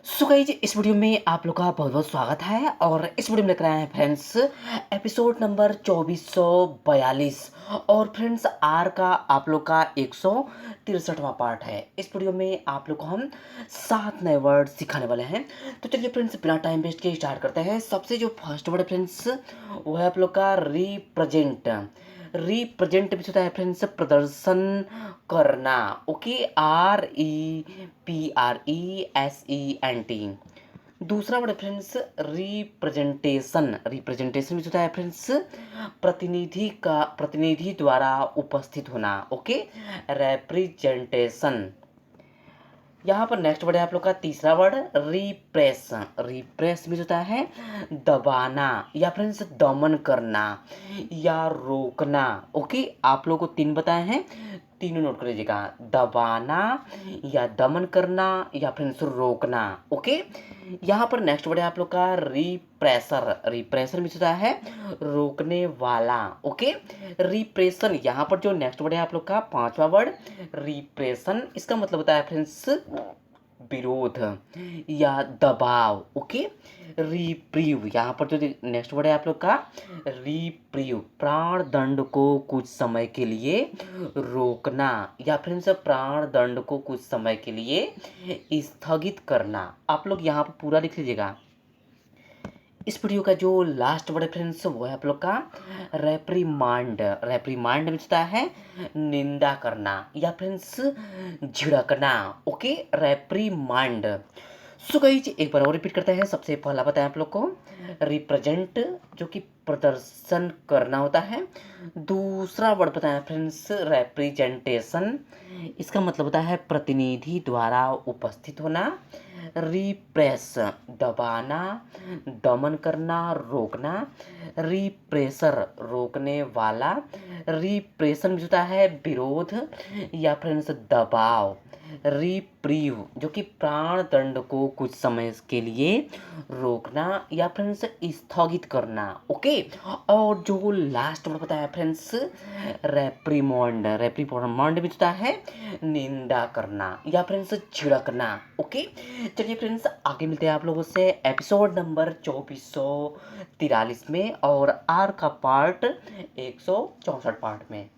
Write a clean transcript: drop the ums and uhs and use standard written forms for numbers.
So guys इस video में आप लोग का बहुत बहुत स्वागत है और इस वीडियो में लेकर आए हैं फ्रेंड्स एपिसोड नंबर 2442 और फ्रेंड्स आर का आप लोग का 163वां पार्ट है। इस वीडियो में आप लोग को हम 7 नए वर्ड सिखाने वाले हैं। तो चलिए फ्रेंड्स बिना टाइम वेस्ट के स्टार्ट करते हैं। सबसे जो फर्स्ट वर्ड है फ्रेंड्स वो है आप लोग का रिप्रेजेंट। रिप्रेजेंट भी होता है फ्रेंड्स प्रदर्शन करना। Okay, REPRESENT। दूसरा वर्ड फ्रेंड्स रिप्रेजेंटेशन। रिप्रेजेंटेशन भी होता है फ्रेंड्स प्रतिनिधि द्वारा उपस्थित होना। Okay, representation. यहाँ पर नेक्स्ट वर्ड है आप लोग का तीसरा वर्ड रिप्रेस। रिप्रेस भी होता है दबाना या फ्रेंड्स दमन करना या रोकना। ओके, आप लोगों को 3 बताए हैं, तीनों नोट कर लीजिएगा। दबाना या दमन करना या फ्रेंड्स रोकना। ओके, यहाँ पर नेक्स्ट वर्ड है आप लोग का रिप्रेसर। रिप्रेसर भी होता है रोकने वाला। Okay, repression. यहाँ पर जो नेक्स्ट वर्ड है आप लोग का 5वां वर्ड रिप्रेशन, इसका मतलब होता है फ्रेंड्स विरोध या दबाव। Okay, reprieve. यहाँ पर जो नेक्स्ट वर्ड है आप लोग का रिप्रीव, प्राण दंड को कुछ समय के लिए रोकना या फ्रेंड्स प्राण दंड को कुछ समय के लिए स्थगित करना। आप लोग यहाँ पर पूरा लिख लीजिएगा। इस वीडियो का जो लास्ट वर्ड है फ्रेंड्स वो है आप लोग का रेप्रीमांड। रेप्रीमांड में होता है निंदा करना या फ्रेंड्स झिड़कना। Okay, reprimand. सो गाइस एक बार और रिपीट करते हैं। सबसे पहला बताएं आप लोग को रिप्रेजेंट जो कि प्रदर्शन करना होता है। दूसरा वर्ड बताएं फ्रेंड्स रिप्रेजेंटेशन, इसका मतलब होता है प्रतिनिधि द्वारा उपस्थित होना। रिप्रेस दबाना, दमन करना, रोकना। रिप्रेसर रोकने वाला। रिप्रेशन भी होता है विरोध या फ्रेंड्स दबाव। रिप्रीव जो कि प्राण दंड को कुछ समय के लिए रोकना या फ्रेंड्स स्थगित करना। ओके, और जो लास्ट में बताया फ्रेंड्स रेप्रिमॉन्ड। रेप्रिमॉन्ड भी होता है निंदा करना या फ्रेंड्स झिड़कना। ओके, चलिए फ्रेंड्स आगे मिलते हैं आप लोगों से एपिसोड नंबर 2443 में और आर का पार्ट 164 पार्ट में।